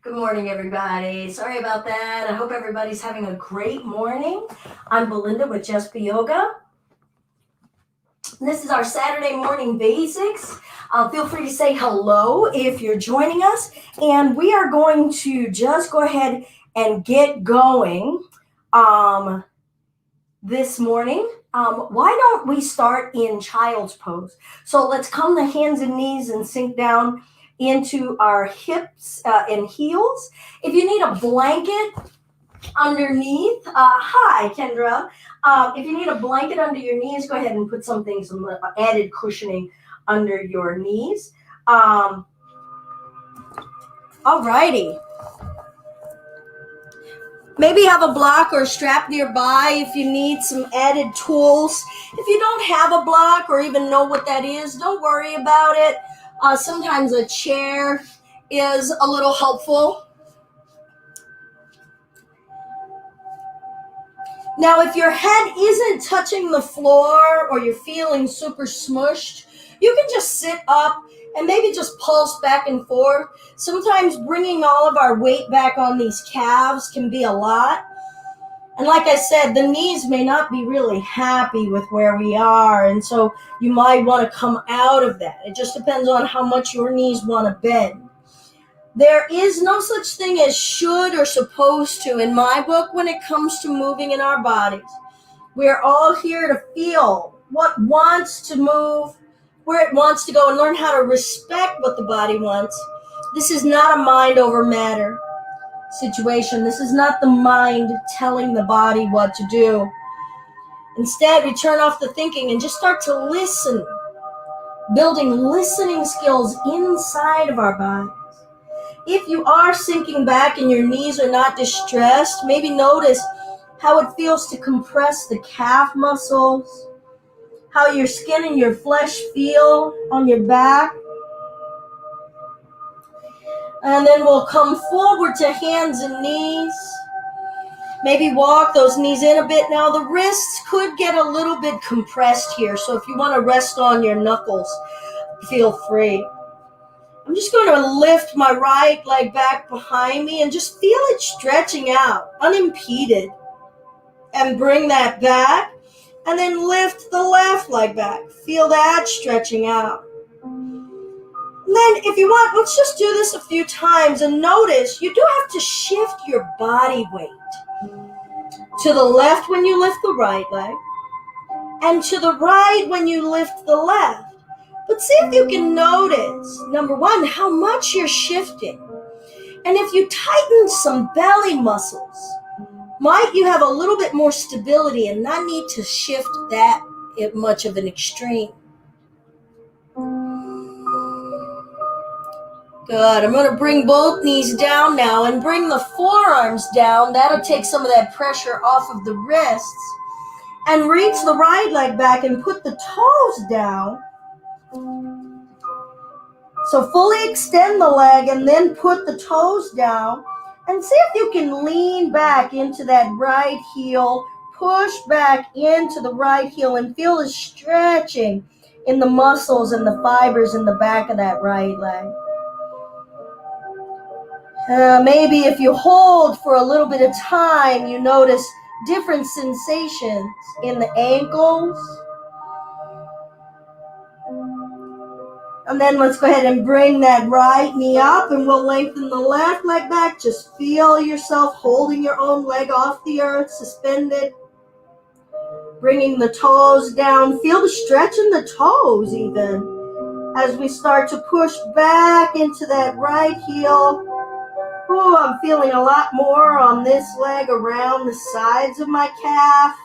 Good morning, everybody. Sorry about that. I hope everybody's having a great morning. I'm Belinda with Just Be Yoga. This is our Saturday morning basics. Feel free to say hello if you're joining us. And we are going to just go ahead and get going this morning. Why don't we start in child's pose? So let's come to hands and knees and sink down into our hips and heels. If you need a blanket underneath, hi Kendra. If you need a blanket under your knees, go ahead and put some added cushioning under your knees. Alrighty. Maybe have a block or a strap nearby if you need some added tools. If you don't have a block or even know what that is, don't worry about it. Sometimes a chair is a little helpful. Now, if your head isn't touching the floor or you're feeling super smushed, you can just sit up and maybe just pulse back and forth. Sometimes bringing all of our weight back on these calves can be a lot. And like I said, the knees may not be really happy with where we are, and so you might want to come out of that. It just depends on how much your knees want to bend. There is no such thing as should or supposed to in my book when it comes to moving in our bodies. We're all here to feel what wants to move, where it wants to go, and learn how to respect what the body wants. This is not a mind over matter situation. This is not the mind telling the body what to do. Instead, we turn off the thinking and just start to listen, building listening skills inside of our bodies. If you are sinking back and your knees are not distressed, maybe notice how it feels to compress the calf muscles, how your skin and your flesh feel on your back. And then we'll come forward to hands and knees. Maybe walk those knees in a bit. Now the wrists could get a little bit compressed here, so if you want to rest on your knuckles, feel free. I'm just going to lift my right leg back behind me and just feel it stretching out, unimpeded. And bring that back, and then lift the left leg back. Feel that stretching out. And then if you want, let's just do this a few times and notice you do have to shift your body weight to the left when you lift the right leg and to the right when you lift the left. But see if you can notice, number one, how much you're shifting. And if you tighten some belly muscles, might you have a little bit more stability and not need to shift that much of an extreme. Good. I'm going to bring both knees down now and bring the forearms down. That'll take some of that pressure off of the wrists. And reach the right leg back and put the toes down. So fully extend the leg and then put the toes down. And see if you can lean back into that right heel. Push back into the right heel and feel the stretching in the muscles and the fibers in the back of that right leg. Maybe if you hold for a little bit of time, you notice different sensations in the ankles. And then let's go ahead and bring that right knee up and we'll lengthen the left leg back. Just feel yourself holding your own leg off the earth, suspended. Bringing the toes down. Feel the stretch in the toes even as we start to push back into that right heel. Oh, I'm feeling a lot more on this leg around the sides of my calf,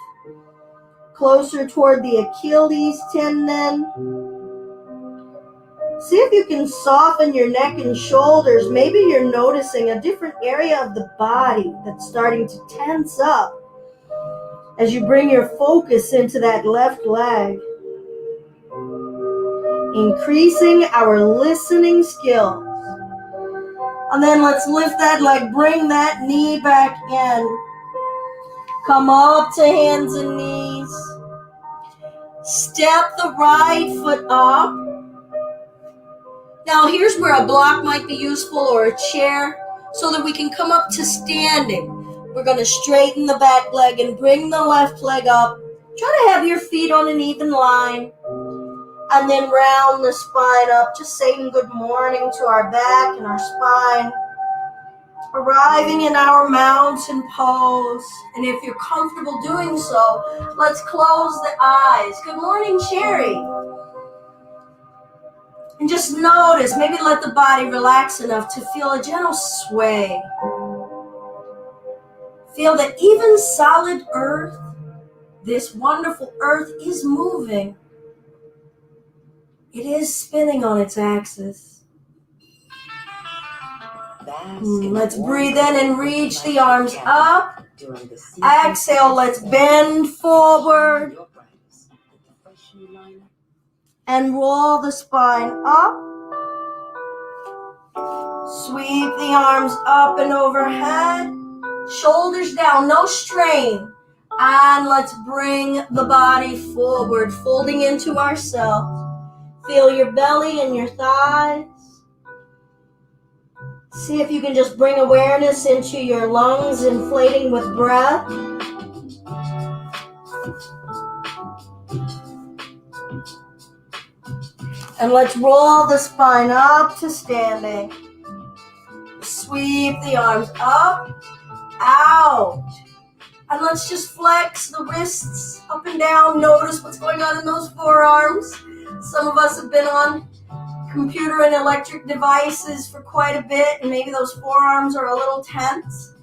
closer toward the Achilles tendon. See if you can soften your neck and shoulders. Maybe you're noticing a different area of the body that's starting to tense up as you bring your focus into that left leg. Increasing our listening skills. And then let's lift that leg, bring that knee back in. Come up to hands and knees. Step the right foot up. Now here's where a block might be useful or a chair so that we can come up to standing. We're going to straighten the back leg and bring the left leg up. Try to have your feet on an even line. And then round the spine up, just saying good morning to our back and our spine. Arriving in our mountain pose. And if you're comfortable doing so, let's close the eyes. Good morning, Sherry. And just notice, maybe let the body relax enough to feel a gentle sway. Feel that even solid earth, this wonderful earth, is moving. It is spinning on its axis. Let's breathe in and reach the arms up. Exhale, let's bend forward. And roll the spine up. Sweep the arms up and overhead. Shoulders down, no strain. And let's bring the body forward, folding into ourselves. Feel your belly and your thighs. See if you can just bring awareness into your lungs, inflating with breath. And let's roll the spine up to standing. Sweep the arms up, out. And let's just flex the wrists up and down. Notice what's going on in those forearms. Some of us have been on computer and electric devices for quite a bit, and maybe those forearms are a little tense.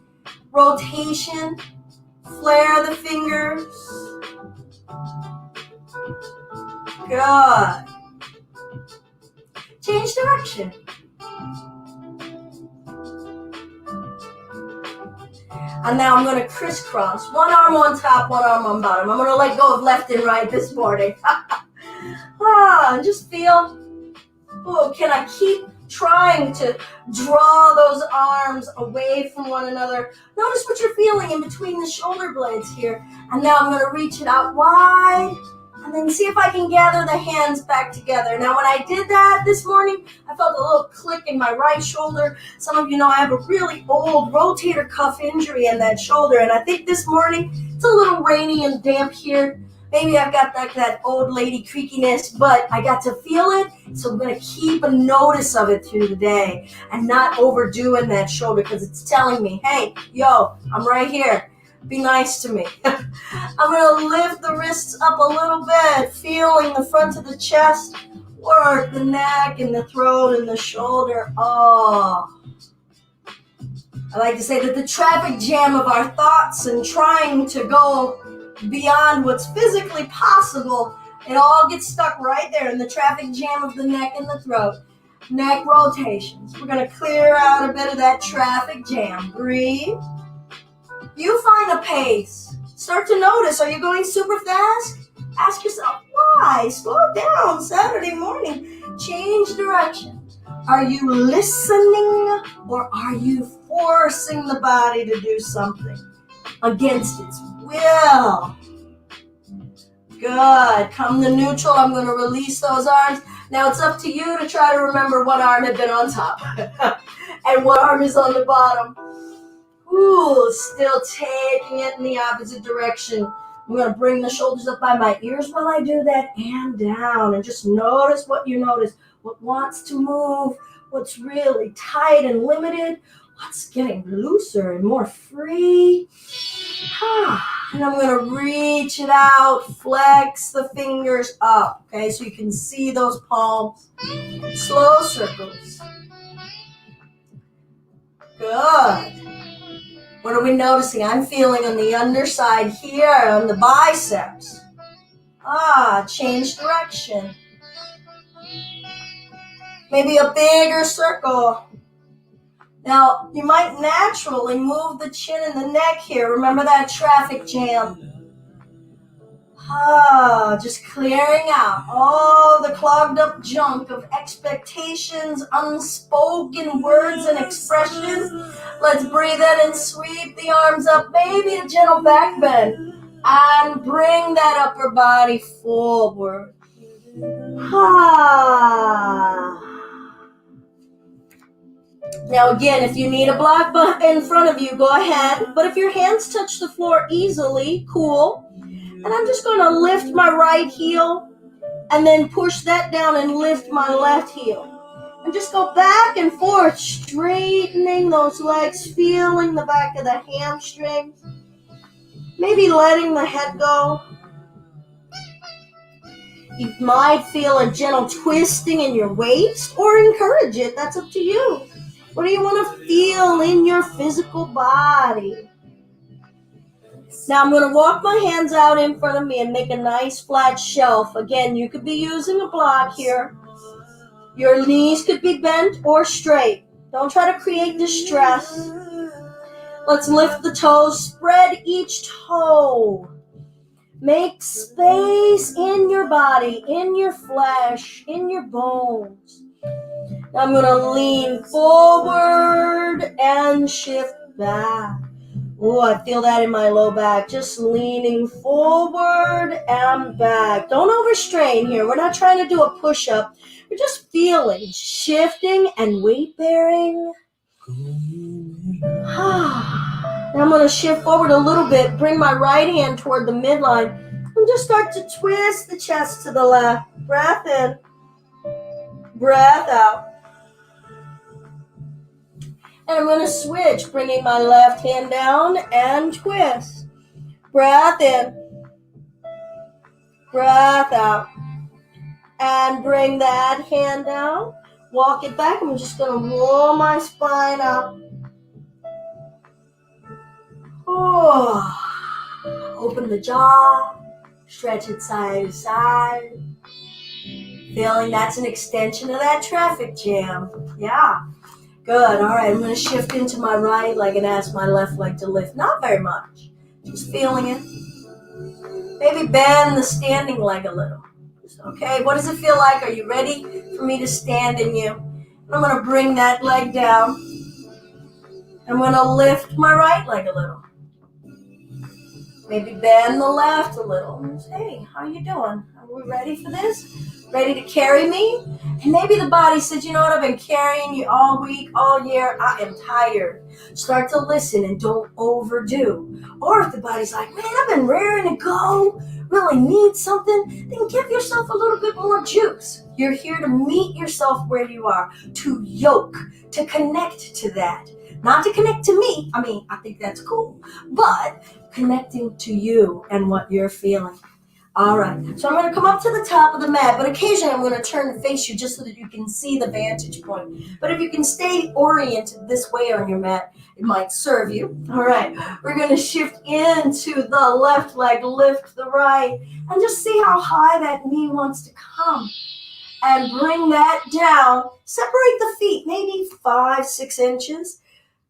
Rotation, flare the fingers. Good. Change direction. And now I'm going to crisscross. One arm on top, one arm on bottom. I'm going to let go of left and right this morning. And just feel, can I keep trying to draw those arms away from one another? Notice what you're feeling in between the shoulder blades here. And now I'm going to reach it out wide. And then see if I can gather the hands back together. Now, when I did that this morning, I felt a little click in my right shoulder. Some of you know I have a really old rotator cuff injury in that shoulder. And I think this morning, it's a little rainy and damp here. Maybe I've got like that old lady creakiness, but I got to feel it. So I'm going to keep a notice of it through the day and not overdoing that shoulder because it's telling me, hey, yo, I'm right here. Be nice to me. I'm going to lift the wrists up a little bit, feeling the front of the chest, work the neck and the throat and the shoulder. Oh. I like to say that the traffic jam of our thoughts and trying to go beyond what's physically possible, it all gets stuck right there in the traffic jam of the neck and the throat. Neck rotations. We're going to clear out a bit of that traffic jam. Breathe. You find a pace. Start to notice, are you going super fast? Ask yourself, why? Slow down. Saturday morning. Change direction. Are you listening or are you forcing the body to do something against its will? Good. Come to neutral. I'm going to release those arms. Now it's up to you to try to remember what arm had been on top and what arm is on the bottom. Ooh, still taking it in the opposite direction. I'm going to bring the shoulders up by my ears while I do that and down. And just notice what you notice. What wants to move, what's really tight and limited, what's getting looser and more free. And I'm going to reach it out, flex the fingers up, okay, so you can see those palms. Slow circles. Good. What are we noticing? I'm feeling on the underside here, on the biceps. Change direction. Maybe a bigger circle. Now, you might naturally move the chin and the neck here. Remember that traffic jam. Just clearing out all the clogged up junk of expectations, unspoken words and expressions. Let's breathe in and sweep the arms up. Maybe a gentle back bend. And bring that upper body forward. Now again, if you need a block in front of you, go ahead. But if your hands touch the floor easily, cool. And I'm just going to lift my right heel and then push that down and lift my left heel. And just go back and forth, straightening those legs, feeling the back of the hamstrings. Maybe letting the head go. You might feel a gentle twisting in your waist or encourage it. That's up to you. What do you want to feel in your physical body? Now I'm going to walk my hands out in front of me and make a nice flat shelf. Again, you could be using a block here. Your knees could be bent or straight. Don't try to create distress. Let's lift the toes. Spread each toe. Make space in your body, in your flesh, in your bones. Now I'm going to lean forward and shift back. Oh, I feel that in my low back. Just leaning forward and back. Don't overstrain here. We're not trying to do a push-up. We're just feeling, shifting and weight bearing. Now I'm going to shift forward a little bit. Bring my right hand toward the midline. And just start to twist the chest to the left. Breath in. Breath out. And I'm going to switch, bringing my left hand down and twist. Breath in. Breath out. And bring that hand down. Walk it back. I'm just going to roll my spine up. Oh. Open the jaw. Stretch it side to side. Feeling that's an extension of that traffic jam. Yeah. Good. All right. I'm going to shift into my right leg and ask my left leg to lift. Not very much. Just feeling it. Maybe bend the standing leg a little. Okay. What does it feel like? Are you ready for me to stand in you? I'm going to bring that leg down. I'm going to lift my right leg a little. Maybe bend the left a little. Hey, how you doing? Are we ready for this? Ready to carry me? And maybe the body says, you know what, I've been carrying you all week, all year. I am tired. Start to listen and don't overdo. Or if the body's like, man, I've been raring to go, really need something, then give yourself a little bit more juice. You're here to meet yourself where you are, to yoke, to connect to that. Not to connect to me. I mean, I think that's cool. But connecting to you and what you're feeling. All right, so I'm going to come up to the top of the mat, but occasionally I'm going to turn and face you just so that you can see the vantage point. But if you can stay oriented this way on your mat, it might serve you. All right, we're going to shift into the left leg, lift the right, and just see how high that knee wants to come. And bring that down. Separate the feet, maybe 5-6 inches.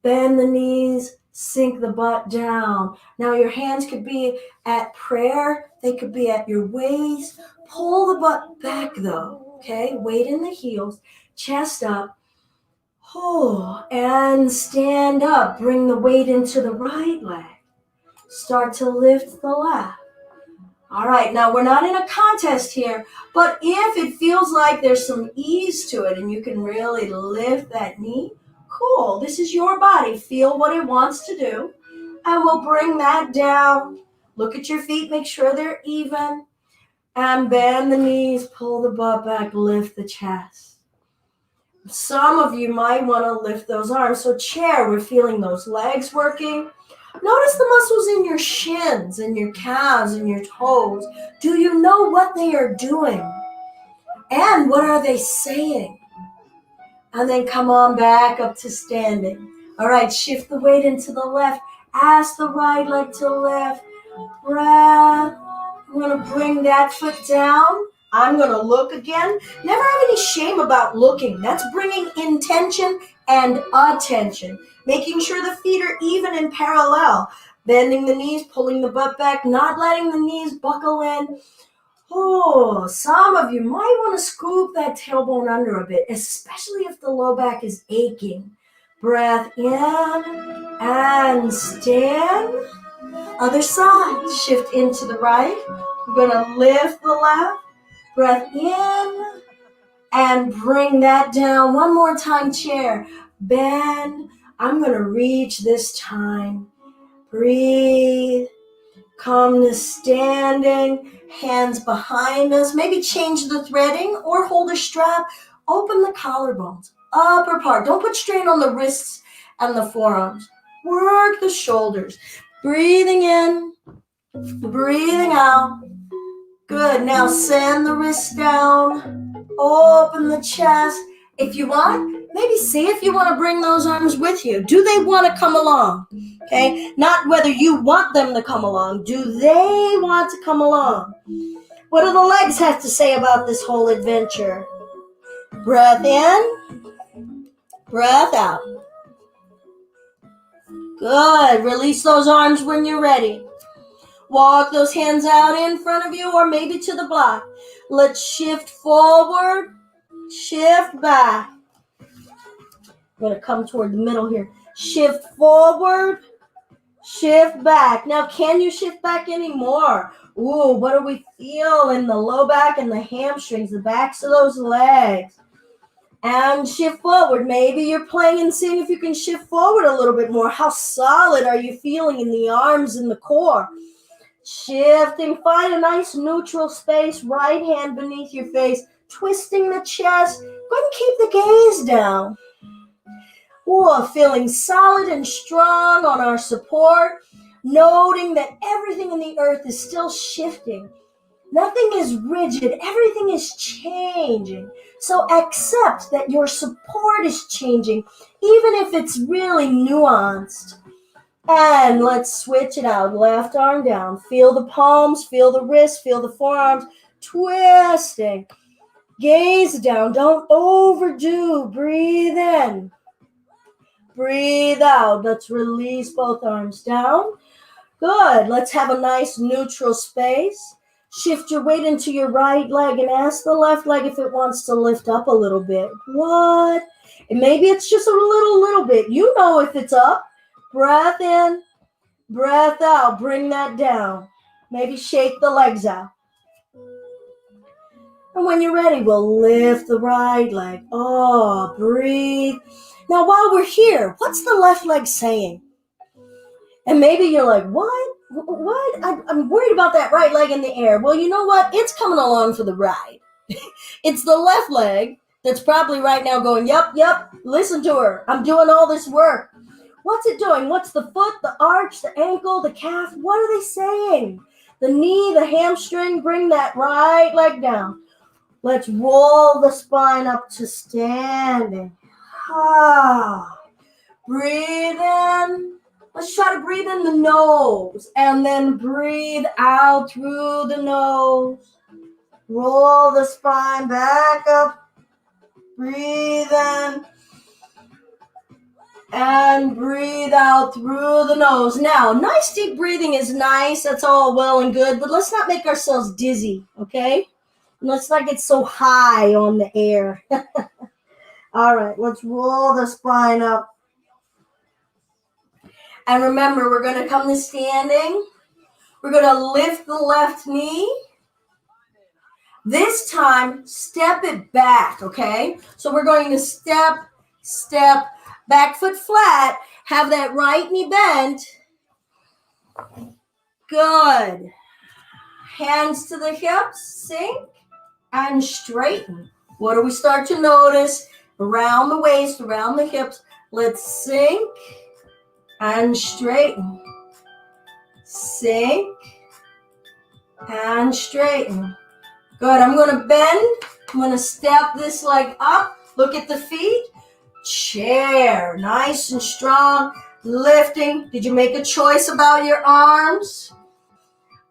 Bend the knees. Sink the butt down. Now your hands could be at prayer. They could be at your waist. Pull the butt back though. Okay, weight in the heels. Chest up. Oh, and stand up. Bring the weight into the right leg. Start to lift the left. All right, now we're not in a contest here, but if it feels like there's some ease to it and you can really lift that knee, cool. This is your body. Feel what it wants to do. And we'll bring that down. Look at your feet. Make sure they're even. And bend the knees. Pull the butt back. Lift the chest. Some of you might want to lift those arms. So chair, we're feeling those legs working. Notice the muscles in your shins and your calves and your toes. Do you know what they are doing? And what are they saying? And then come on back up to standing. All right, shift the weight into the left. Ask the right leg to lift. Breath. I'm going to bring that foot down. I'm going to look again. Never have any shame about looking. That's bringing intention and attention. Making sure the feet are even and parallel. Bending the knees, pulling the butt back, not letting the knees buckle in. Oh, some of you might want to scoop that tailbone under a bit, especially if the low back is aching. Breath in and stand. Other side. Shift into the right. We're going to lift the left. Breath in and bring that down. One more time, chair. bend. I'm going to reach this time. Breathe. Come to standing, hands behind us. Maybe change the threading or hold a strap. Open the collarbones, upper part. Don't put strain on the wrists and the forearms. Work the shoulders. Breathing in, breathing out. Good. Now send the wrists down. Open the chest. If you want, maybe see if you want to bring those arms with you. Do they want to come along? Okay, not whether you want them to come along. Do they want to come along? What do the legs have to say about this whole adventure? Breath in, breath out. Good. Release those arms when you're ready. Walk those hands out in front of you or maybe to the block. Let's shift forward, shift back. I'm going to come toward the middle here. Shift forward, shift back. Now, can you shift back anymore? Ooh, what do we feel in the low back and the hamstrings, the backs of those legs? And shift forward. Maybe you're playing and seeing if you can shift forward a little bit more. How solid are you feeling in the arms and the core? Shifting, find a nice neutral space, right hand beneath your face, twisting the chest. Go ahead and keep the gaze down. Ooh, feeling solid and strong on our support, noting that everything in the earth is still shifting. Nothing is rigid, everything is changing. So accept that your support is changing, even if it's really nuanced. And let's switch it out. Left arm down. Feel the palms, feel the wrists, feel the forearms. Twisting. Gaze down. Don't overdo. Breathe in. Breathe out. Let's release both arms down. Good. Let's have a nice neutral space. Shift your weight into your right leg and ask the left leg if it wants to lift up a little bit. What? And maybe it's just a little bit. You know if it's up. Breath in, breath out. Bring that down. Maybe shake the legs out. And when you're ready, we'll lift the right leg. Oh, breathe. Now, while we're here, what's the left leg saying? And maybe you're like, what? I'm worried about that right leg in the air. Well, you know what? It's coming along for the ride. It's the left leg that's probably right now going, yep, listen to her. I'm doing all this work. What's it doing? What's the foot, the arch, the ankle, the calf? What are they saying? The knee, the hamstring, bring that right leg down. Let's roll the spine up to standing. Breathe in. Let's try to breathe in the nose and then breathe out through the nose. Roll the spine back up. Breathe in. And breathe out through the nose. Now, nice deep breathing is nice. That's all well and good. But let's not make ourselves dizzy, okay? Let's not get so high on the air. All right, let's roll the spine up. And remember, we're going to come to standing. We're going to lift the left knee. This time, step it back, okay? So we're going to step, back foot flat. Have that right knee bent. Good. Hands to the hips, sink and straighten. What do we start to notice? Around the waist, around the hips. Let's sink and straighten. Sink and straighten. Good. I'm going to bend. I'm going to step this leg up. Look at the feet. Chair. Nice and strong. Lifting. Did you make a choice about your arms?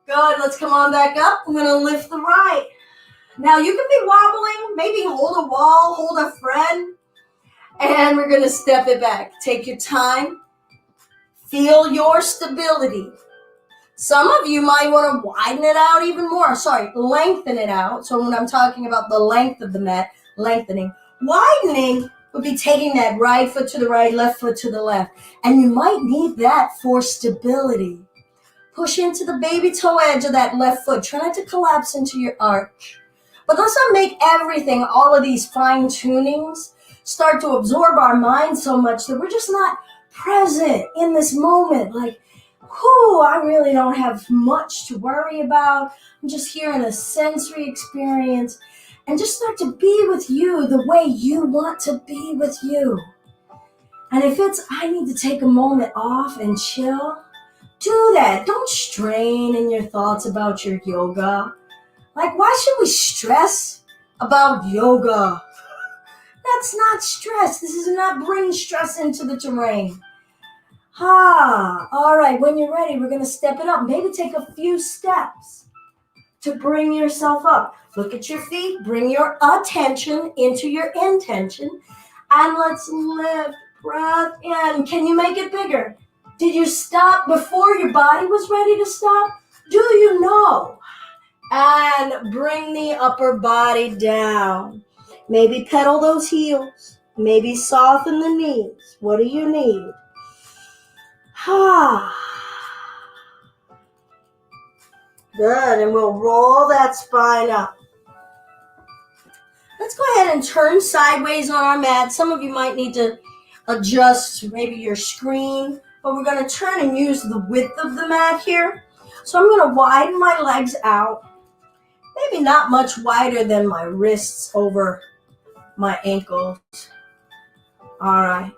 Good. Let's come on back up. I'm going to lift the right. Now you can be wobbling. Maybe hold a wall. Hold a friend. And we're going to step it back. Take your time. Feel your stability. Some of you might want to widen it out even more. Lengthen it out. So when I'm talking about the length of the mat, lengthening. Widening would be taking that right foot to the right, left foot to the left. And you might need that for stability. Push into the baby toe edge of that left foot. Try not to collapse into your arch. But let's not make everything, all of these fine tunings, start to absorb our mind so much that we're just not present in this moment. Like, whew, I really don't have much to worry about. I'm just here in a sensory experience. And just start to be with you the way you want to be with you. And if it's, I need to take a moment off and chill, do that. Don't strain in your thoughts about your yoga. Like, why should we stress about yoga? That's not stress. This is not bringing stress into the terrain. All right, when you're ready, we're going to step it up. Maybe take a few steps to bring yourself up. Look at your feet. Bring your attention into your intention. And let's lift. Breath in. Can you make it bigger? Did you stop before your body was ready to stop? Do you know? And bring the upper body down. Maybe pedal those heels. Maybe soften the knees. What do you need? Good, and we'll roll that spine up. Let's go ahead and turn sideways on our mat. Some of you might need to adjust maybe your screen, but we're going to turn and use the width of the mat here. So I'm going to widen my legs out, maybe not much wider than my wrists over my ankles. All right.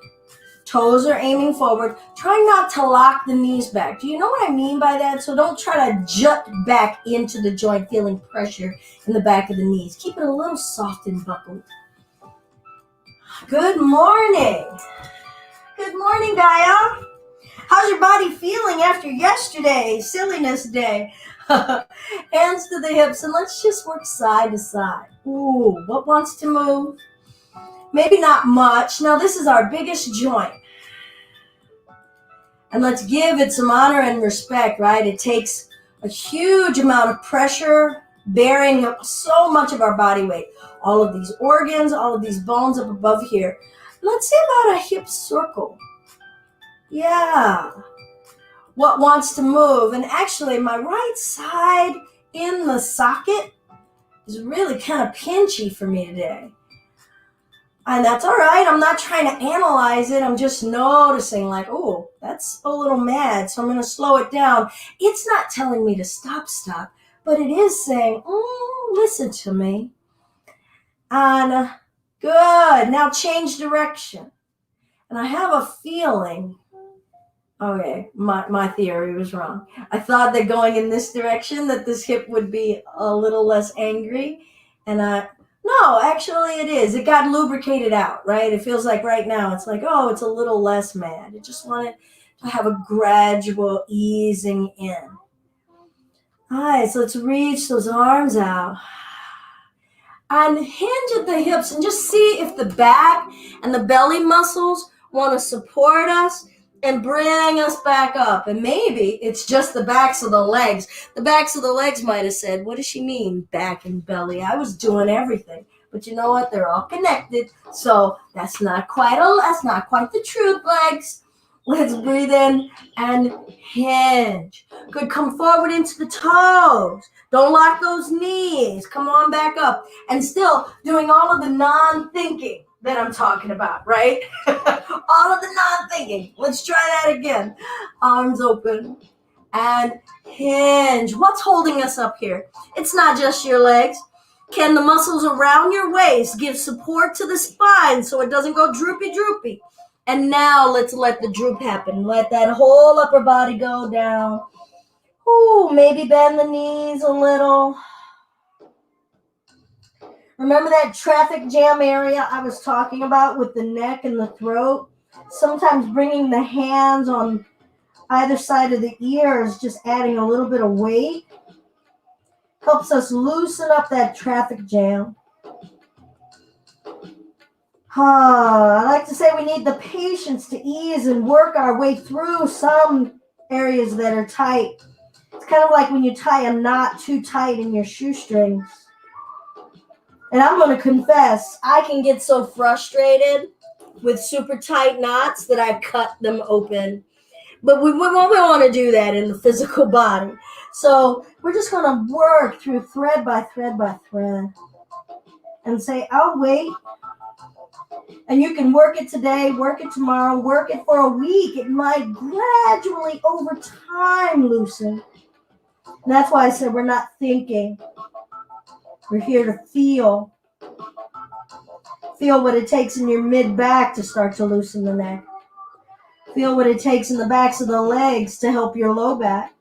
Toes are aiming forward. Try not to lock the knees back. Do you know what I mean by that? So don't try to jut back into the joint, feeling pressure in the back of the knees. Keep it a little soft and buckled. Good morning. Good morning, Gaia. How's your body feeling after yesterday's silliness day? Hands to the hips, and let's just work side to side. Ooh, what wants to move? Maybe not much. Now, this is our biggest joint. And let's give it some honor and respect, right? It takes a huge amount of pressure bearing up so much of our body weight. All of these organs, all of these bones up above here. Let's say about a hip circle. Yeah. What wants to move? And actually, my right side in the socket is really kind of pinchy for me today. And that's all right. I'm not trying to analyze it. I'm just noticing like, oh, that's a little mad. So I'm going to slow it down. It's not telling me to stop, but it is saying, listen to me. And good. Now change direction. And I have a feeling, okay, my theory was wrong. I thought that going in this direction, that this hip would be a little less angry. And no, actually it is. It got lubricated out, right? It feels like right now, it's like, oh, it's a little less mad. It just wanted to have a gradual easing in. All right, so let's reach those arms out. And hinge at the hips and just see if the back and the belly muscles want to support us and bring us back up. And maybe it's just the backs of the legs. The backs of the legs might have said, what does she mean, back and belly? I was doing everything. But you know what? They're all connected. So that's not quite the truth, legs. Let's breathe in and hinge. Good, come forward into the toes. Don't lock those knees. Come on back up. And still doing all of the non-thinking that I'm talking about, right? All of the non-thinking. Let's try that again. Arms open and hinge. What's holding us up here? It's not just your legs. Can the muscles around your waist give support to the spine so it doesn't go droopy? And now let's let the droop happen. Let that whole upper body go down. Ooh, maybe bend the knees a little. Remember that traffic jam area I was talking about with the neck and the throat? Sometimes bringing the hands on either side of the ears, just adding a little bit of weight, helps us loosen up that traffic jam. I like to say we need the patience to ease and work our way through some areas that are tight. It's kind of like when you tie a knot too tight in your shoestrings. And I'm going to confess, I can get so frustrated with super tight knots that I cut them open. But we want to do that in the physical body. So we're just going to work through thread by thread by thread and say, I'll wait. And you can work it today, work it tomorrow, work it for a week. It might gradually over time loosen. And that's why I said we're not thinking. We're here to feel. Feel what it takes in your mid-back to start to loosen the neck. Feel what it takes in the backs of the legs to help your low back.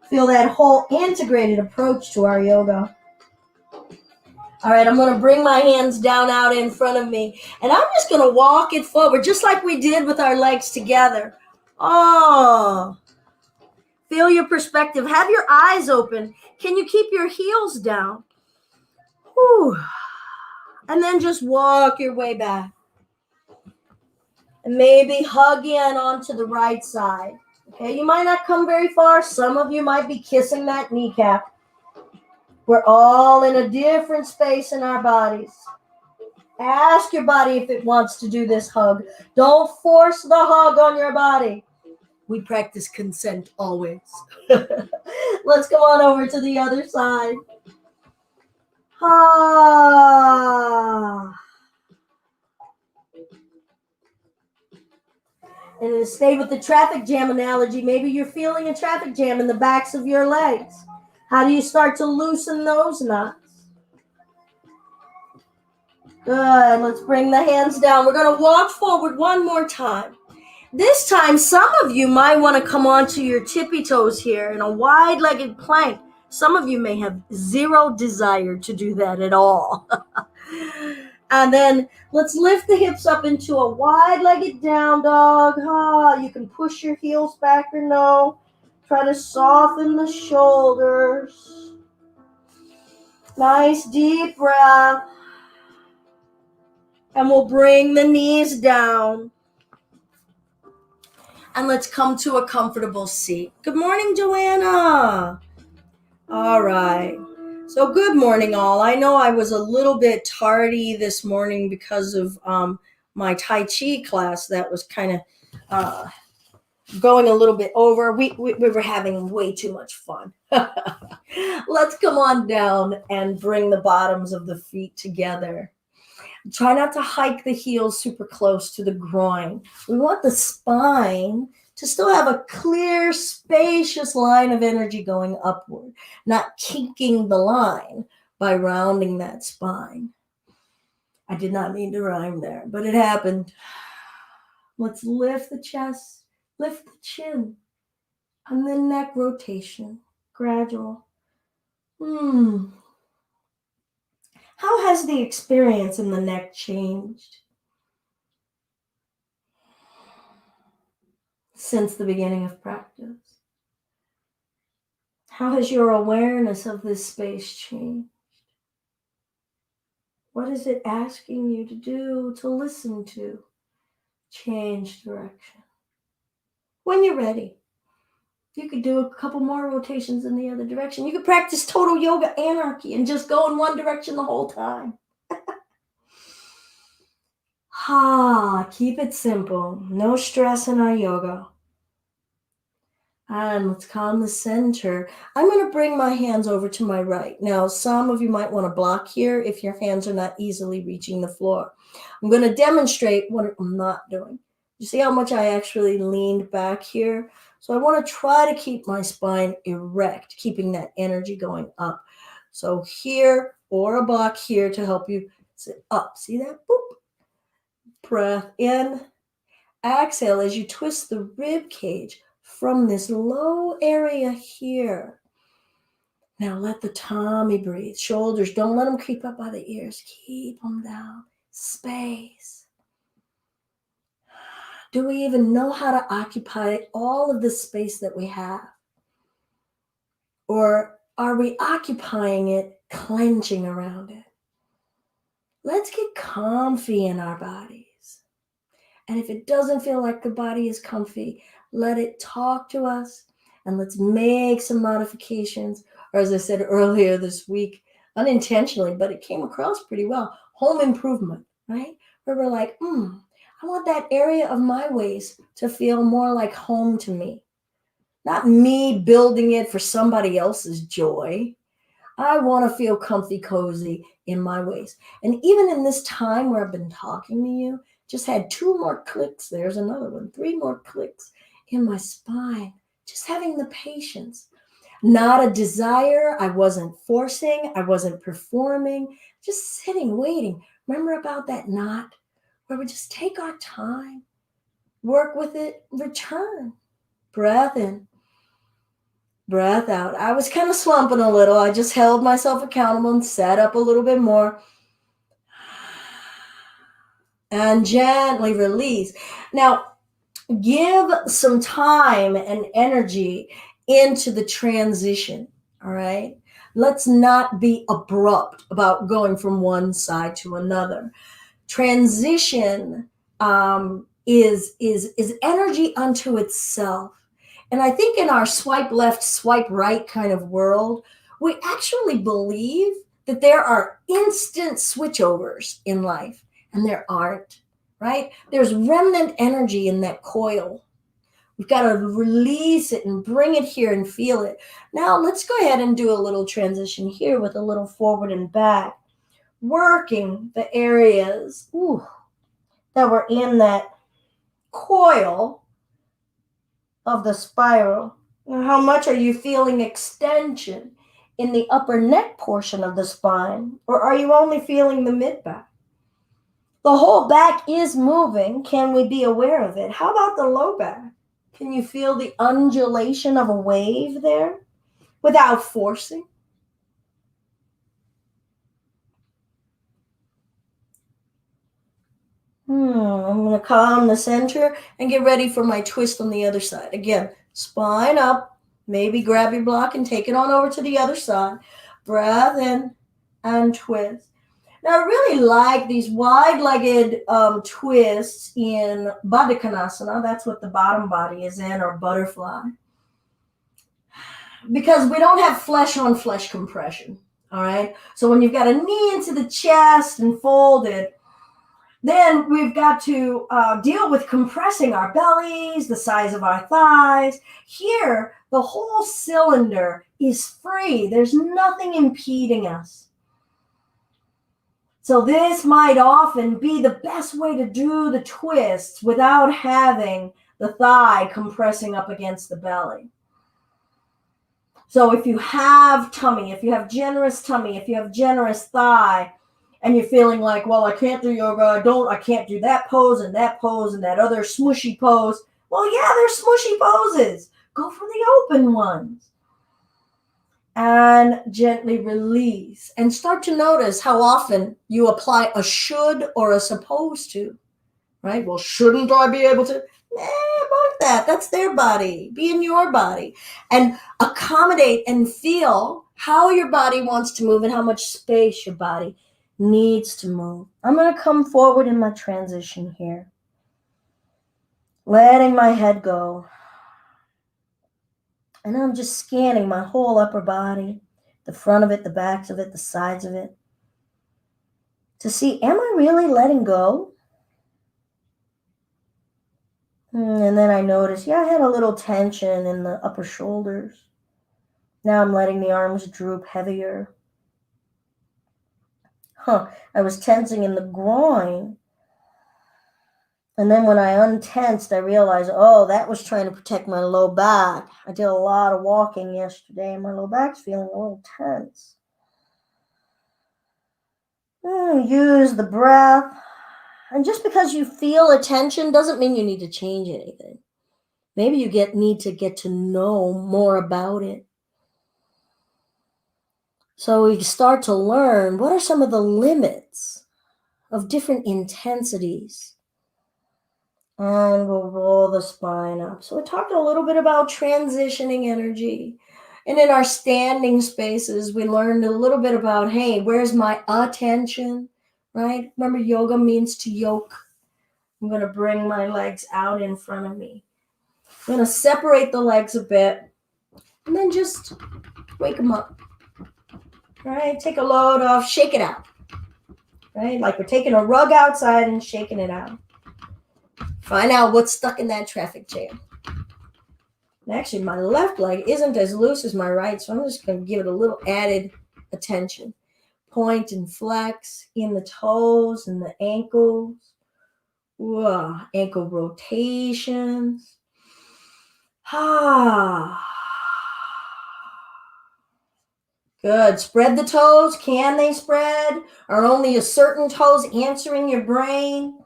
Feel that whole integrated approach to our yoga. All right, I'm going to bring my hands down out in front of me, and I'm just going to walk it forward, just like we did with our legs together. Oh, feel your perspective. Have your eyes open. Can you keep your heels down? Whew. And then just walk your way back. And maybe hug in onto the right side. Okay, you might not come very far. Some of you might be kissing that kneecap. We're all in a different space in our bodies. Ask your body if it wants to do this hug. Don't force the hug on your body. We practice consent always. Let's go on over to the other side. Ah. And to stay with the traffic jam analogy, maybe you're feeling a traffic jam in the backs of your legs. How do you start to loosen those knots? Good. Let's bring the hands down. We're going to walk forward one more time. This time, some of you might want to come onto your tippy toes here in a wide-legged plank. Some of you may have zero desire to do that at all. And then let's lift the hips up into a wide-legged down dog. You can push your heels back or no. Try to soften the shoulders. Nice deep breath. And we'll bring the knees down. And let's come to a comfortable seat. Good morning, Joanna. All right. So good morning, all. I know I was a little bit tardy this morning because of my Tai Chi class that was kind of going a little bit over. We were having way too much fun. Let's come on down and bring the bottoms of the feet together. Try not to hike the heels super close to the groin. We want the spine to still have a clear, spacious line of energy going upward, not kinking the line by rounding that spine. I did not mean to rhyme there, but it happened. Let's lift the chest, lift the chin, and then neck rotation, gradual. How has the experience in the neck changed since the beginning of practice? How has your awareness of this space changed? What is it asking you to do, to listen to? Change direction. When you're ready, you could do a couple more rotations in the other direction. You could practice total yoga anarchy and just go in one direction the whole time. Keep it simple. No stress in our yoga. And let's calm the center. I'm going to bring my hands over to my right. Now, some of you might want to block here if your hands are not easily reaching the floor. I'm going to demonstrate what I'm not doing. You see how much I actually leaned back here? So I want to try to keep my spine erect, keeping that energy going up. So here, or a block here to help you sit up. See that? Boop. Breath in. Exhale as you twist the rib cage from this low area here. Now let the tummy breathe. Shoulders, don't let them creep up by the ears. Keep them down. Space. Do we even know how to occupy all of the space that we have? Or are we occupying it, clenching around it? Let's get comfy in our bodies. And if it doesn't feel like the body is comfy, let it talk to us and let's make some modifications. Or as I said earlier this week, unintentionally, but it came across pretty well, home improvement, right? Where we're like, I want that area of my waist to feel more like home to me. Not me building it for somebody else's joy. I want to feel comfy, cozy in my waist. And even in this time where I've been talking to you, just had 2 more clicks. There's another one, 3 more clicks in my spine. Just having the patience. Not a desire. I wasn't forcing. I wasn't performing. Just sitting, waiting. Remember about that knot where we just take our time, work with it, return. Breath in, breath out. I was kind of slumping a little. I just held myself accountable and sat up a little bit more. And gently release. Now, give some time and energy into the transition, all right? Let's not be abrupt about going from one side to another. Transition is energy unto itself. And I think in our swipe left, swipe right kind of world, we actually believe that there are instant switchovers in life, and there aren't, right? There's remnant energy in that coil. We've got to release it and bring it here and feel it. Now, let's go ahead and do a little transition here with a little forward and back, working the areas that were in that coil of the spiral. Now, how much are you feeling extension in the upper neck portion of the spine, or are you only feeling the mid-back? The whole back is moving. Can we be aware of it? How about the low back? Can you feel the undulation of a wave there without forcing? I'm going to calm the center and get ready for my twist on the other side. Again, spine up, maybe grab your block and take it on over to the other side. Breath in and twist. Now, I really like these wide-legged twists in Baddha Konasana. That's what the bottom body is in, or butterfly. Because we don't have flesh-on-flesh compression, all right? So when you've got a knee into the chest and folded, then we've got to deal with compressing our bellies, the size of our thighs. Here, the whole cylinder is free. There's nothing impeding us. So this might often be the best way to do the twists without having the thigh compressing up against the belly. So if you have tummy, if you have generous tummy, if you have generous thigh, and you're feeling like, well, I can't do yoga, I can't do that pose and that other smushy pose. Well, yeah, there's smushy poses. Go for the open ones. And gently release. And start to notice how often you apply a should or a supposed to. Right? Well, shouldn't I be able to? About that. That's their body. Be in your body. And accommodate and feel how your body wants to move and how much space your body needs to move. I'm going to come forward in my transition here. Letting my head go. And I'm just scanning my whole upper body, the front of it, the backs of it, the sides of it, to see, am I really letting go? And then I noticed, I had a little tension in the upper shoulders. Now I'm letting the arms droop heavier. I was tensing in the groin. And then when I untensed, I realized, that was trying to protect my low back. I did a lot of walking yesterday, and my low back's feeling a little tense. Use the breath. And just because you feel a tension doesn't mean you need to change anything. Maybe you need to get to know more about it. So we start to learn what are some of the limits of different intensities. And we'll roll the spine up. So we talked a little bit about transitioning energy. And in our standing spaces, we learned a little bit about, hey, where's my attention, right? Remember, yoga means to yoke. I'm going to bring my legs out in front of me. I'm going to separate the legs a bit. And then just wake them up. Right? Take a load off, shake it out. Right? Like we're taking a rug outside and shaking it out. Find out what's stuck in that traffic jam. And actually, my left leg isn't as loose as my right, so I'm just going to give it a little added attention. Point and flex in the toes and the ankles. Ankle rotations. Good. Spread the toes. Can they spread? Are only a certain toes answering your brain?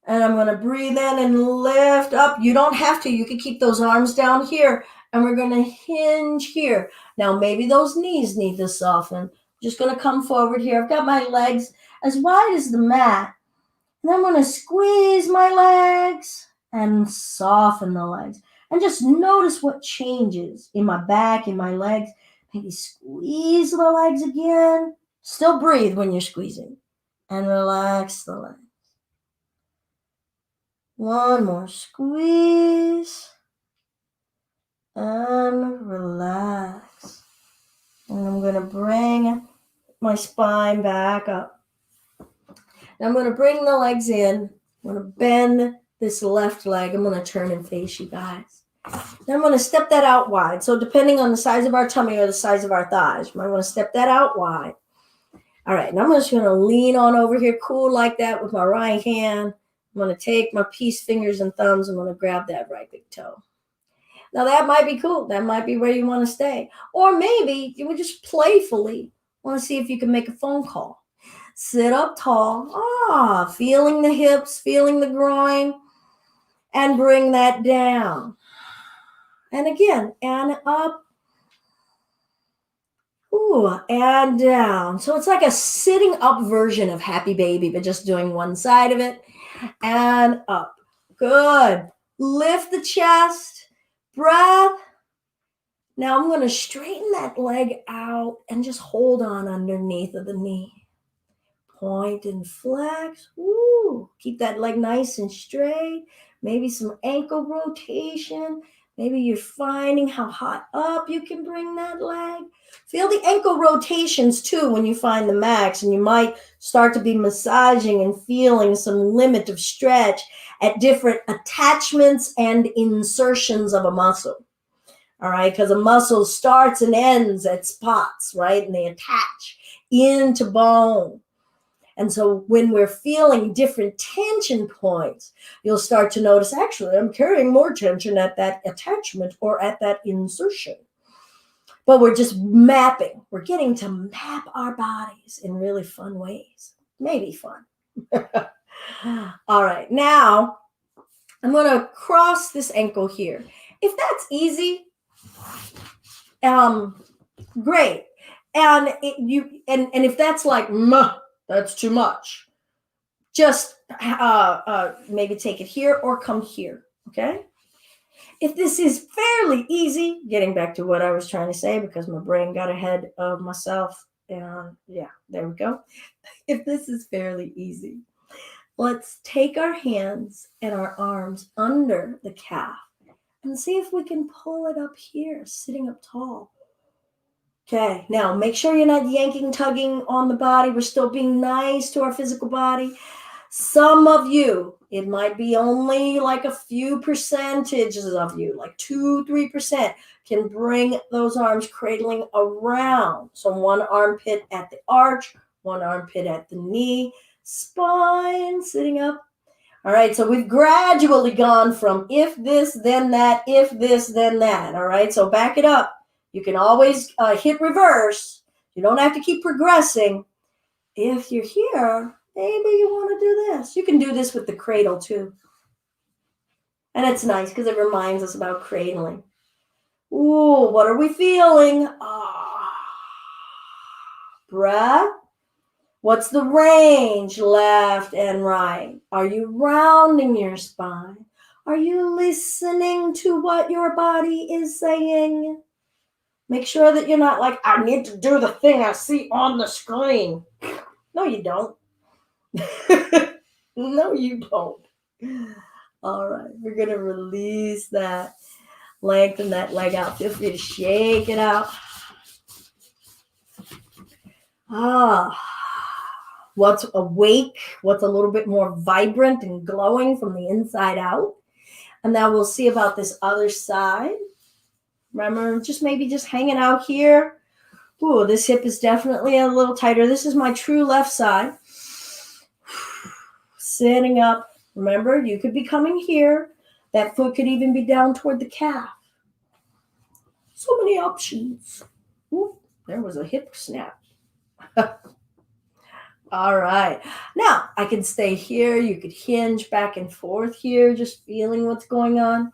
And I'm going to breathe in and lift up. You don't have to. You can keep those arms down here. And we're going to hinge here. Now, maybe those knees need to soften. Just going to come forward here. I've got my legs as wide as the mat. And I'm going to squeeze my legs and soften the legs. And just notice what changes in my back, in my legs. Maybe squeeze the legs again. Still breathe when you're squeezing. And relax the legs. One more squeeze. And relax. And I'm going to bring my spine back up. Now I'm going to bring the legs in. I'm going to bend this left leg. I'm going to turn and face you guys. Then I'm going to step that out wide. So depending on the size of our tummy or the size of our thighs, you might want to step that out wide. All right, now I'm just going to lean on over here, cool like that with my right hand. I'm going to take my peace fingers and thumbs. I'm going to grab that right big toe. Now that might be cool. That might be where you want to stay. Or maybe you would just playfully want to see if you can make a phone call. Sit up tall. Feeling the hips, feeling the groin. And bring that down. And again, and up. And down. So it's like a sitting up version of Happy Baby, but just doing one side of it. And up. Good. Lift the chest. Breath. Now I'm going to straighten that leg out and just hold on underneath of the knee. Point and flex. Keep that leg nice and straight. Maybe some ankle rotation. Maybe you're finding how high up you can bring that leg. Feel the ankle rotations too when you find the max, and you might start to be massaging and feeling some limit of stretch at different attachments and insertions of a muscle. All right, because a muscle starts and ends at spots, right? And they attach into bone. And so when we're feeling different tension points, you'll start to notice, actually, I'm carrying more tension at that attachment or at that insertion. But we're just mapping. We're getting to map our bodies in really fun ways. Maybe fun. All right, now I'm going to cross this ankle here. If that's easy, great. And if that's like, that's too much, just maybe take it here or come here, okay? If this is fairly easy, getting back to what I was trying to say because my brain got ahead of myself, and yeah, there we go. If this is fairly easy, let's take our hands and our arms under the calf and see if we can pull it up here, sitting up tall. Okay, now make sure you're not yanking, tugging on the body. We're still being nice to our physical body. Some of you, it might be only like a few percentages of you, like 2-3%, can bring those arms cradling around. So one armpit at the arch, one armpit at the knee, spine sitting up. All right, so we've gradually gone from if this, then that, if this, then that. All right, so back it up. You can always hit reverse. You don't have to keep progressing. If you're here, maybe you want to do this. You can do this with the cradle too. And it's nice because it reminds us about cradling. What are we feeling? Breath. What's the range, left and right? Are you rounding your spine? Are you listening to what your body is saying? Make sure that you're not like, I need to do the thing I see on the screen. No, you don't. No, you don't. All right, we're going to release that. Lengthen that leg out. Feel free to shake it out. What's awake? What's a little bit more vibrant and glowing from the inside out? And now we'll see about this other side. Remember, maybe just hanging out here Ooh, this hip is definitely a little tighter. This is my true left side. Sitting up. Remember, you could be coming here. That foot could even be down toward the calf. So many options. Ooh, there was a hip snap. All right. Now, I can stay here. You could hinge back and forth here, just feeling what's going on.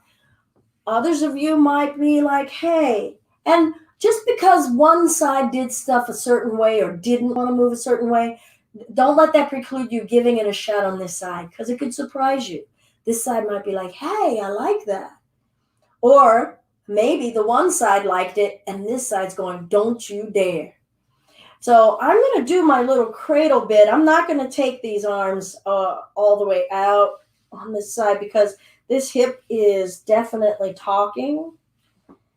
Others of you might be like, hey, and just because one side did stuff a certain way or didn't want to move a certain way, don't let that preclude you giving it a shot on this side, because it could surprise you. This side might be like, hey, I like that. Or maybe the one side liked it and this side's going, don't you dare. So I'm going to do my little cradle bit. I'm not going to take these arms all the way out on this side because this hip is definitely talking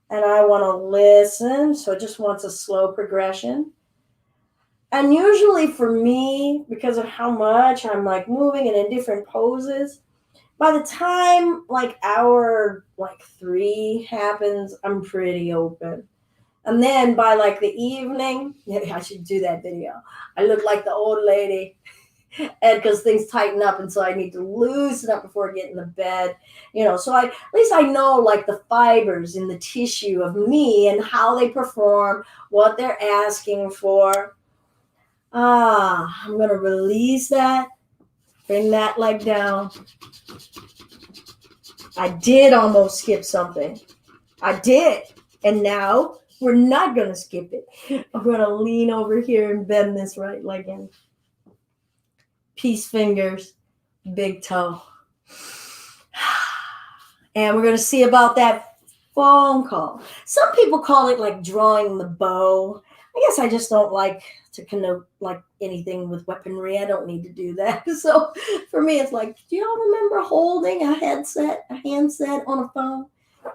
and I want to listen. So it just wants a slow progression. And usually for me, because of how much I'm like moving and in different poses, by the time like hour 3 happens, I'm pretty open. And then by like the evening, yeah, I should do that video. I look like the old lady, and because things tighten up, and so I need to loosen up before I get in the bed. So at least I know like the fibers in the tissue of me and how they perform, what they're asking for. I'm gonna release that. Bring that leg down. I did almost skip something. I did, and now we're not going to skip it. I'm going to lean over here and bend this right leg in. Peace fingers, big toe. And we're going to see about that phone call. Some people call it like drawing the bow. I guess I just don't like to connote like anything with weaponry. I don't need to do that. So for me, it's like, do y'all remember holding a handset on a phone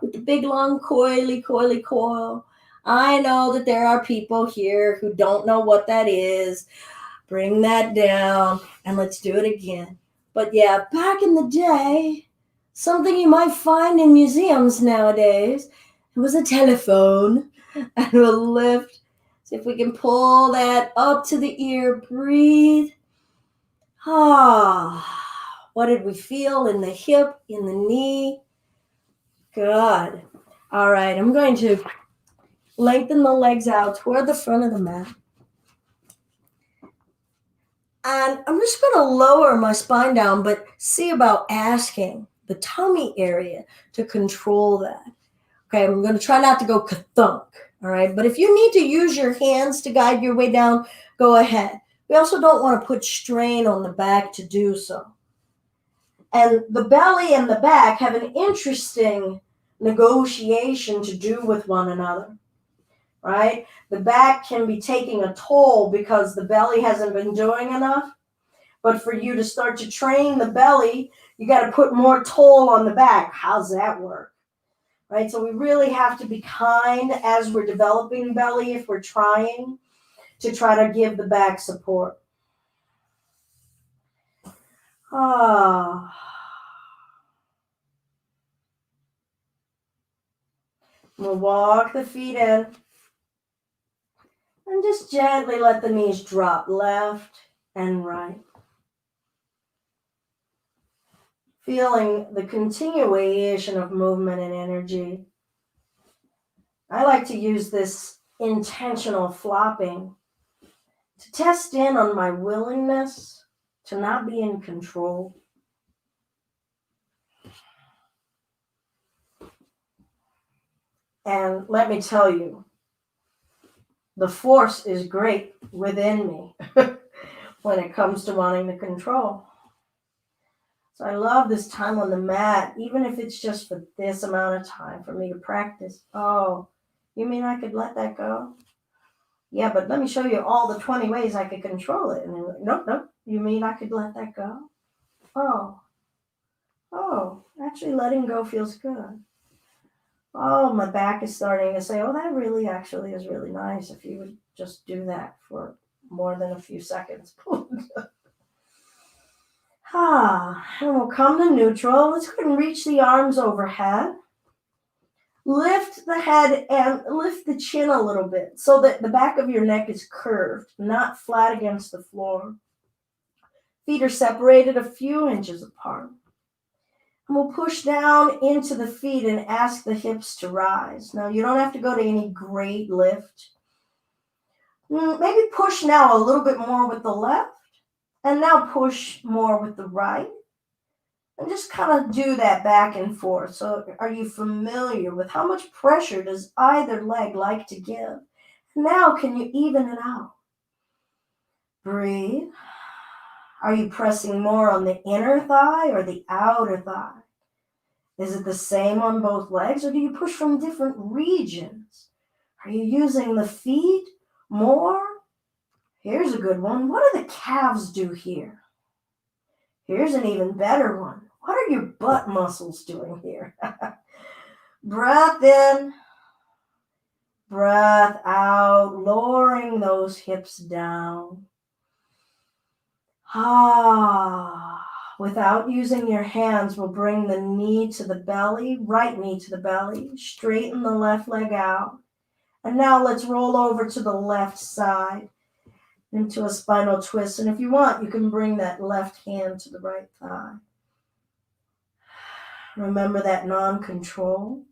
with the big long coily coil? I know that there are people here who don't know what that is. Bring that down and let's do it again. But yeah, back in the day, something you might find in museums nowadays, it was a telephone. And we'll lift. See if we can pull that up to the ear. Breathe. What did we feel in the hip, in the knee? Good. All right, I'm going to lengthen the legs out toward the front of the mat. And I'm just going to lower my spine down, but see about asking the tummy area to control that. Okay, I'm going to try not to go ka-thunk, all right? But if you need to use your hands to guide your way down, go ahead. We also don't want to put strain on the back to do so. And the belly and the back have an interesting negotiation to do with one another, right? The back can be taking a toll because the belly hasn't been doing enough. But for you to start to train the belly, you got to put more toll on the back. How's that work? Right? So we really have to be kind as we're developing belly if we're trying to give the back support. We'll walk the feet in and just gently let the knees drop left and right. Feeling the continuation of movement and energy. I like to use this intentional flopping to test in on my willingness to not be in control. And let me tell you, the force is great within me when it comes to wanting to control. So I love this time on the mat, even if it's just for this amount of time for me to practice. Oh, you mean I could let that go? Yeah, but let me show you all the 20 ways I could control it. And then, nope. You mean I could let that go? Oh, actually letting go feels good. Oh, my back is starting to say, oh, that really actually is really nice if you would just do that for more than a few seconds. And we'll come to neutral. Let's go ahead and reach the arms overhead. Lift the head and lift the chin a little bit so that the back of your neck is curved, not flat against the floor. Feet are separated a few inches apart. And we'll push down into the feet and ask the hips to rise. Now, you don't have to go to any great lift. Maybe push now a little bit more with the left, and now push more with the right. And just kind of do that back and forth. So are you familiar with how much pressure does either leg like to give? Now can you even it out? Breathe. Are you pressing more on the inner thigh or the outer thigh? Is it the same on both legs, or do you push from different regions? Are you using the feet more? Here's a good one. What do the calves do here? Here's an even better one. What are your butt muscles doing here? Breath in, breath out, lowering those hips down. Without using your hands, we'll bring the knee to the belly, right knee to the belly, straighten the left leg out. And now let's roll over to the left side into a spinal twist. And if you want, you can bring that left hand to the right thigh. Remember that non-control.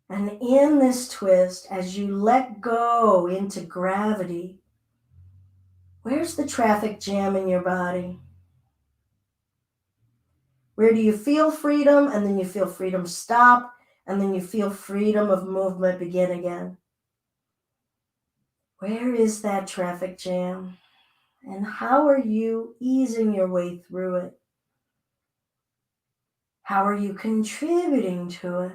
And in this twist, as you let go into gravity, where's the traffic jam in your body? Where do you feel freedom, and then you feel freedom stop, and then you feel freedom of movement begin again? Where is that traffic jam? And how are you easing your way through it? How are you contributing to it?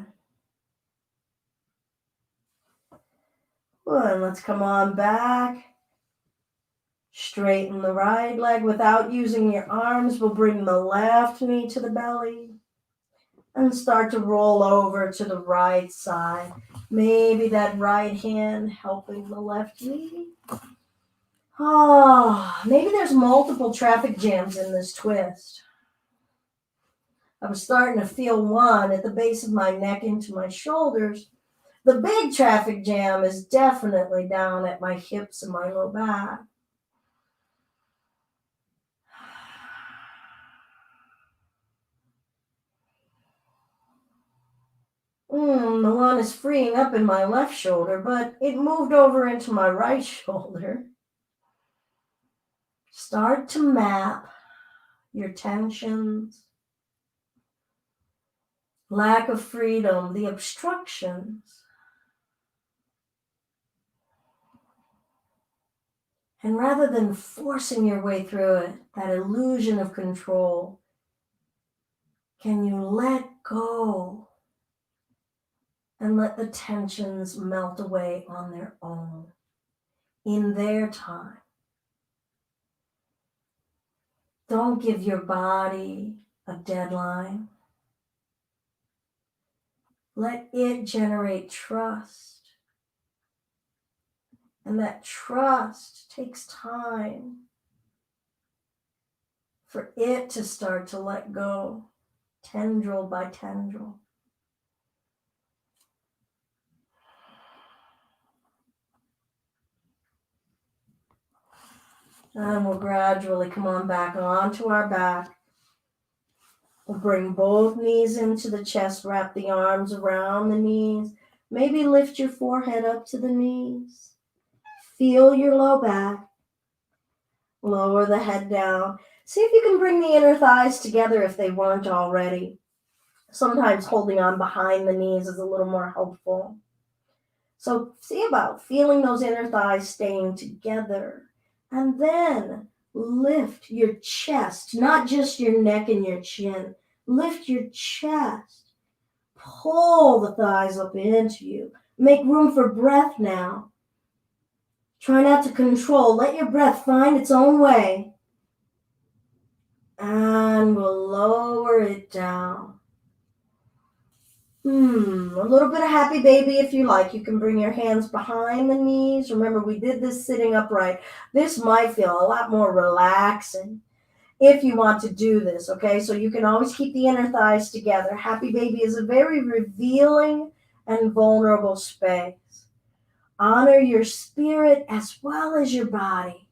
Well, and let's come on back. Straighten the right leg without using your arms. We'll bring the left knee to the belly and start to roll over to the right side. Maybe that right hand helping the left knee. Maybe there's multiple traffic jams in this twist. I was starting to feel one at the base of my neck into my shoulders. The big traffic jam is definitely down at my hips and my low back. The one is freeing up in my left shoulder, but it moved over into my right shoulder. Start to map your tensions, lack of freedom, the obstructions. And rather than forcing your way through it, that illusion of control, can you let go and let the tensions melt away on their own, in their time? Don't give your body a deadline. Let it generate trust. And that trust takes time for it to start to let go, tendril by tendril. And we'll gradually come on back onto our back. We'll bring both knees into the chest, wrap the arms around the knees. Maybe lift your forehead up to the knees. Feel your low back. Lower the head down. See if you can bring the inner thighs together if they weren't already. Sometimes holding on behind the knees is a little more helpful. So see about feeling those inner thighs staying together. And then lift your chest, not just your neck and your chin. Lift your chest. Pull the thighs up into you. Make room for breath now. Try not to control. Let your breath find its own way. And we'll lower it down. A little bit of happy baby if you like. You can bring your hands behind the knees. Remember, we did this sitting upright. This might feel a lot more relaxing. if you want to do this, okay? So you can always keep the inner thighs together. Happy Baby is a very revealing and vulnerable space. Honor your spirit as well as your body.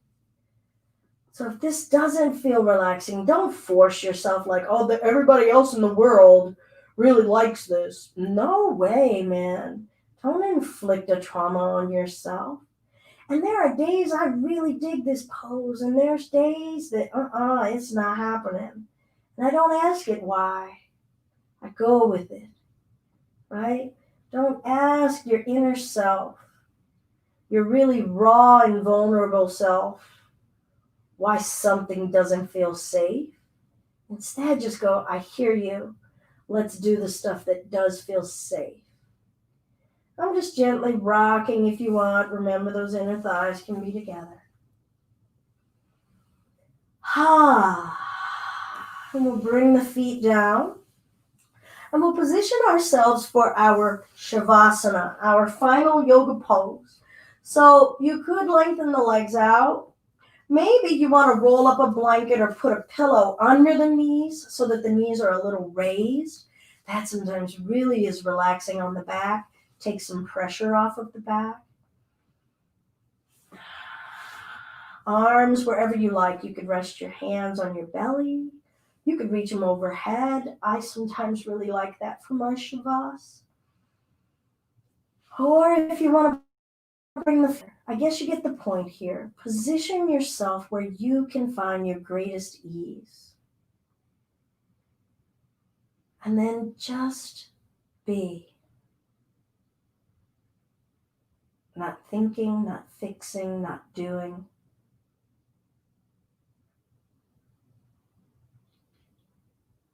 So if this doesn't feel relaxing, don't force yourself like, oh, everybody else in the world really likes this. No way, man. Don't inflict a trauma on yourself. And there are days I really dig this pose, and there's days that, it's not happening. And I don't ask it why. I go with it, right? Don't ask your inner self, your really raw and vulnerable self, why something doesn't feel safe. Instead, just go, I hear you. Let's do the stuff that does feel safe. I'm just gently rocking if you want. Remember, those inner thighs can be together. And we'll bring the feet down. And we'll position ourselves for our Shavasana, our final yoga pose. So you could lengthen the legs out. Maybe you want to roll up a blanket or put a pillow under the knees so that the knees are a little raised. That sometimes really is relaxing on the back. Take some pressure off of the back. Arms wherever you like. You could rest your hands on your belly. You could reach them overhead. I sometimes really like that for my Shavas. Or if you want to bring I guess you get the point here. Position yourself where you can find your greatest ease. And then just be. Not thinking, not fixing, not doing.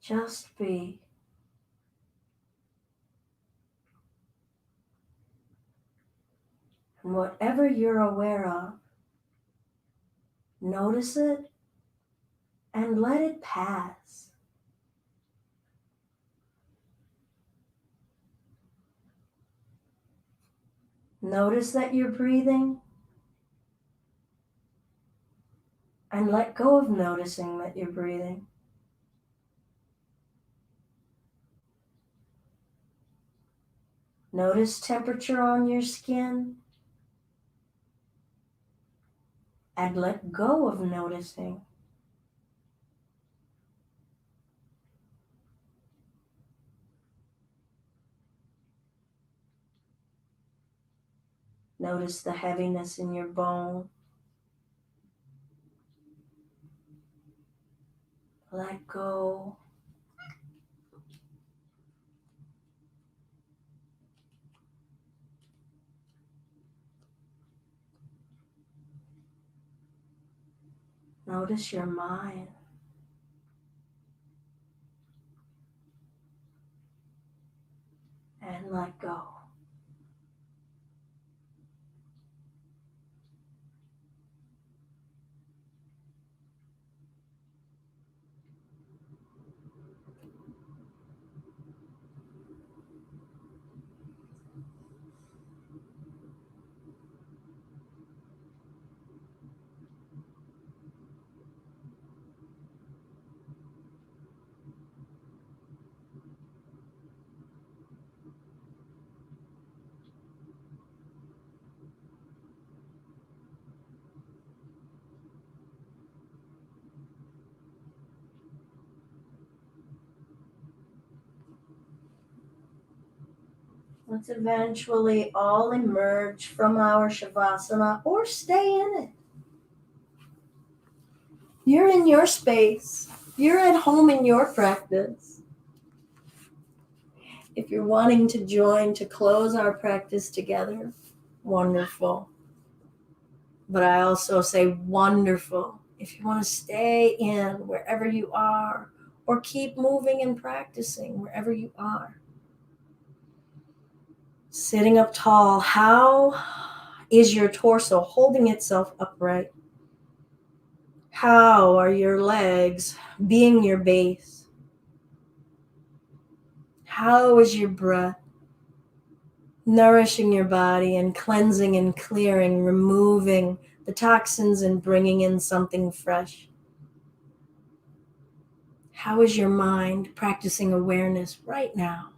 Just be. And whatever you're aware of, notice it and let it pass. Notice that you're breathing and let go of noticing that you're breathing. Notice temperature on your skin and let go of noticing. Notice the heaviness in your bone. Let go. Notice your mind. And let go. Let's eventually all emerge from our Shavasana or stay in it. You're in your space. You're at home in your practice. If you're wanting to join to close our practice together, wonderful. But I also say wonderful if you want to stay in wherever you are or keep moving and practicing wherever you are. Sitting up tall, how is your torso holding itself upright? How are your legs being your base? How is your breath nourishing your body and cleansing and clearing, removing the toxins and bringing in something fresh? How is your mind practicing awareness right now?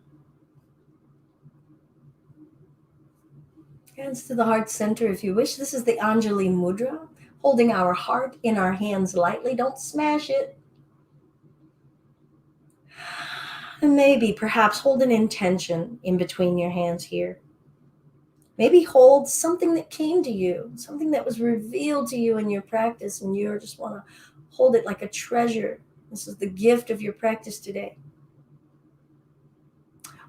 Hands to the heart center if you wish. This is the Anjali Mudra, holding our heart in our hands lightly. Don't smash it. And maybe, perhaps, hold an intention in between your hands here. Maybe hold something that came to you, something that was revealed to you in your practice, and you just want to hold it like a treasure. This is the gift of your practice today.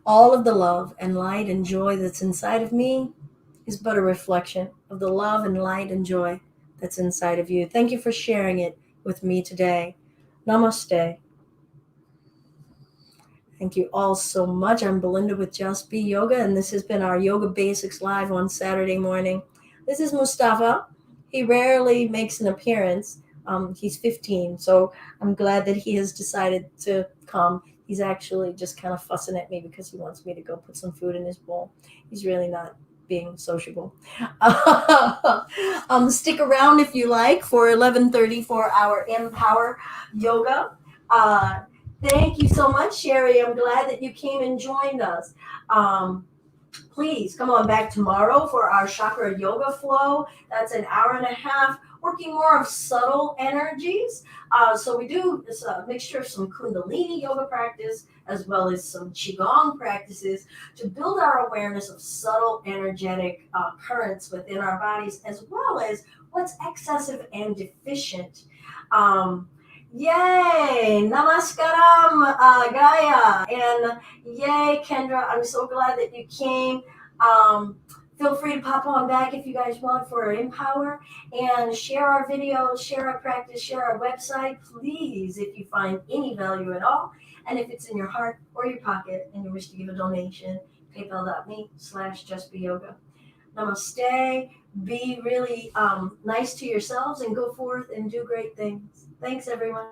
All of the love and light and joy that's inside of me is but a reflection of the love and light and joy that's inside of you. Thank you for sharing it with me today. Namaste. Thank you all so much. I'm Belinda with Just Be Yoga, and this has been our Yoga Basics Live on Saturday morning. This is Mustafa. He rarely makes an appearance. He's 15, so I'm glad that he has decided to come. He's actually just kind of fussing at me because he wants me to go put some food in his bowl. He's really not being sociable. Stick around if you like for 11:30 for our Empower Yoga. Thank you so much, Sherry. I'm glad that you came and joined us. Please come on back tomorrow for our Chakra Yoga Flow. That's an hour and a half, working more of subtle energies. So we do this mixture of some Kundalini yoga practice as well as some Qigong practices to build our awareness of subtle energetic currents within our bodies, as well as what's excessive and deficient. Yay! Namaskaram, Gaia, and yay, Kendra. I'm so glad that you came. Feel free to pop on back if you guys want for Empower, and share our videos, share our practice, share our website, please, if you find any value at all. And if it's in your heart or your pocket and you wish to give a donation, paypal.me/justbeyoga. Namaste. Be really nice to yourselves and go forth and do great things. Thanks, everyone.